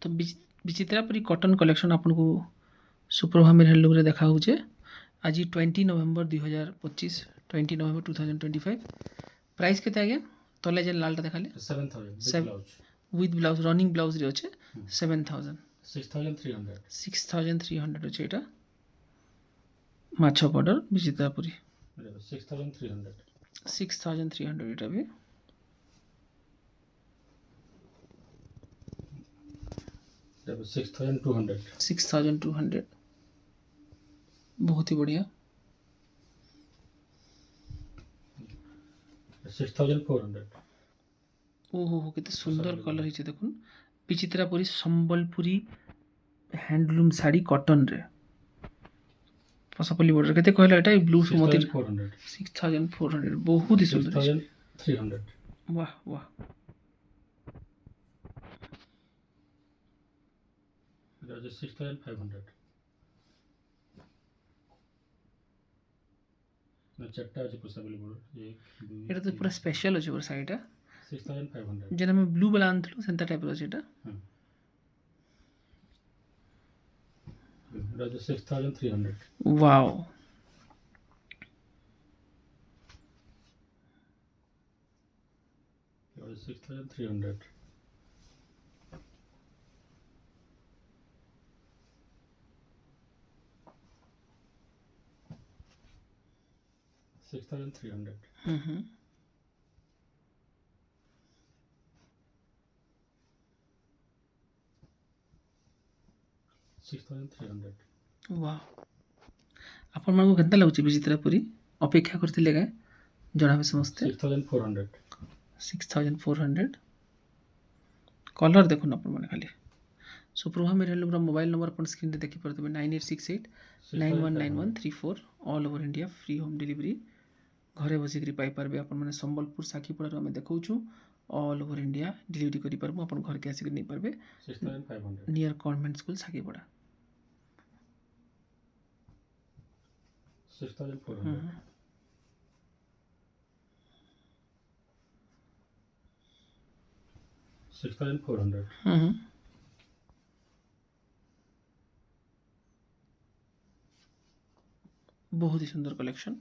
तो विचित्रापुरी cotton collection आपको सुप्रभा मेरे हैंडलूम रे देखा होचे आज 20 नवेम्बर 2025 20 नवेम्बर 2025 प्राइस केते आगे तले जे लालटा देखाले 7,000 विथ ब्लाउज रनिंग ब्लाउज रे अच्छे 7,000 6,300 अच्छे এটা মাছ বর্ডার বিচিত্রাপুরি 6,300 এটা भी 6,200 बहुत ही बढ़िया 6,400 ओहो केते सुंदर कलर हिचे देखुन विचित्रापुरी संबलपुरी हैंडलूम साड़ी कॉटन रे पसापल्ली बॉर्डर केते कहला एटा ब्लू सुमति 6,400 बहुत ही सुंदर 6,300 वाह वाह that is 6,500 না চারটা আছে পসাবলি বড় এটা তো পুরো স্পেশাল আছে পুরো শাড়িটা 6,500 যেটা আমি ব্লু বেলা আনଥିଲୁ সেন্তা টাইপর আছে এটা that is 6,300 wow that is 6,300 6,300 6,300 वाह आपण मानको केनता लागुची विचित्रापुरी अपेक्षा करथिले का जणाबे समस्ते 6,400 6,400 कलर देखुन आपण माने खाली सुप्रभा मेरे लोग मोबाइल नंबर अपन स्क्रीन रे देखि परतबे 9868 919134 all over India free home delivery घरे बसिकरी पाई पारबे अपन माने संबलपुर साखीपड़ार हमें देखौछु ऑल ओवर इंडिया डिलीवरी करि परबो अपन घर के आसी नै परबे 6,500 नियर कॉन्वेंट स्कूल साखीपड़ा 6,400 6,400 बहुत ही सुंदर कलेक्शन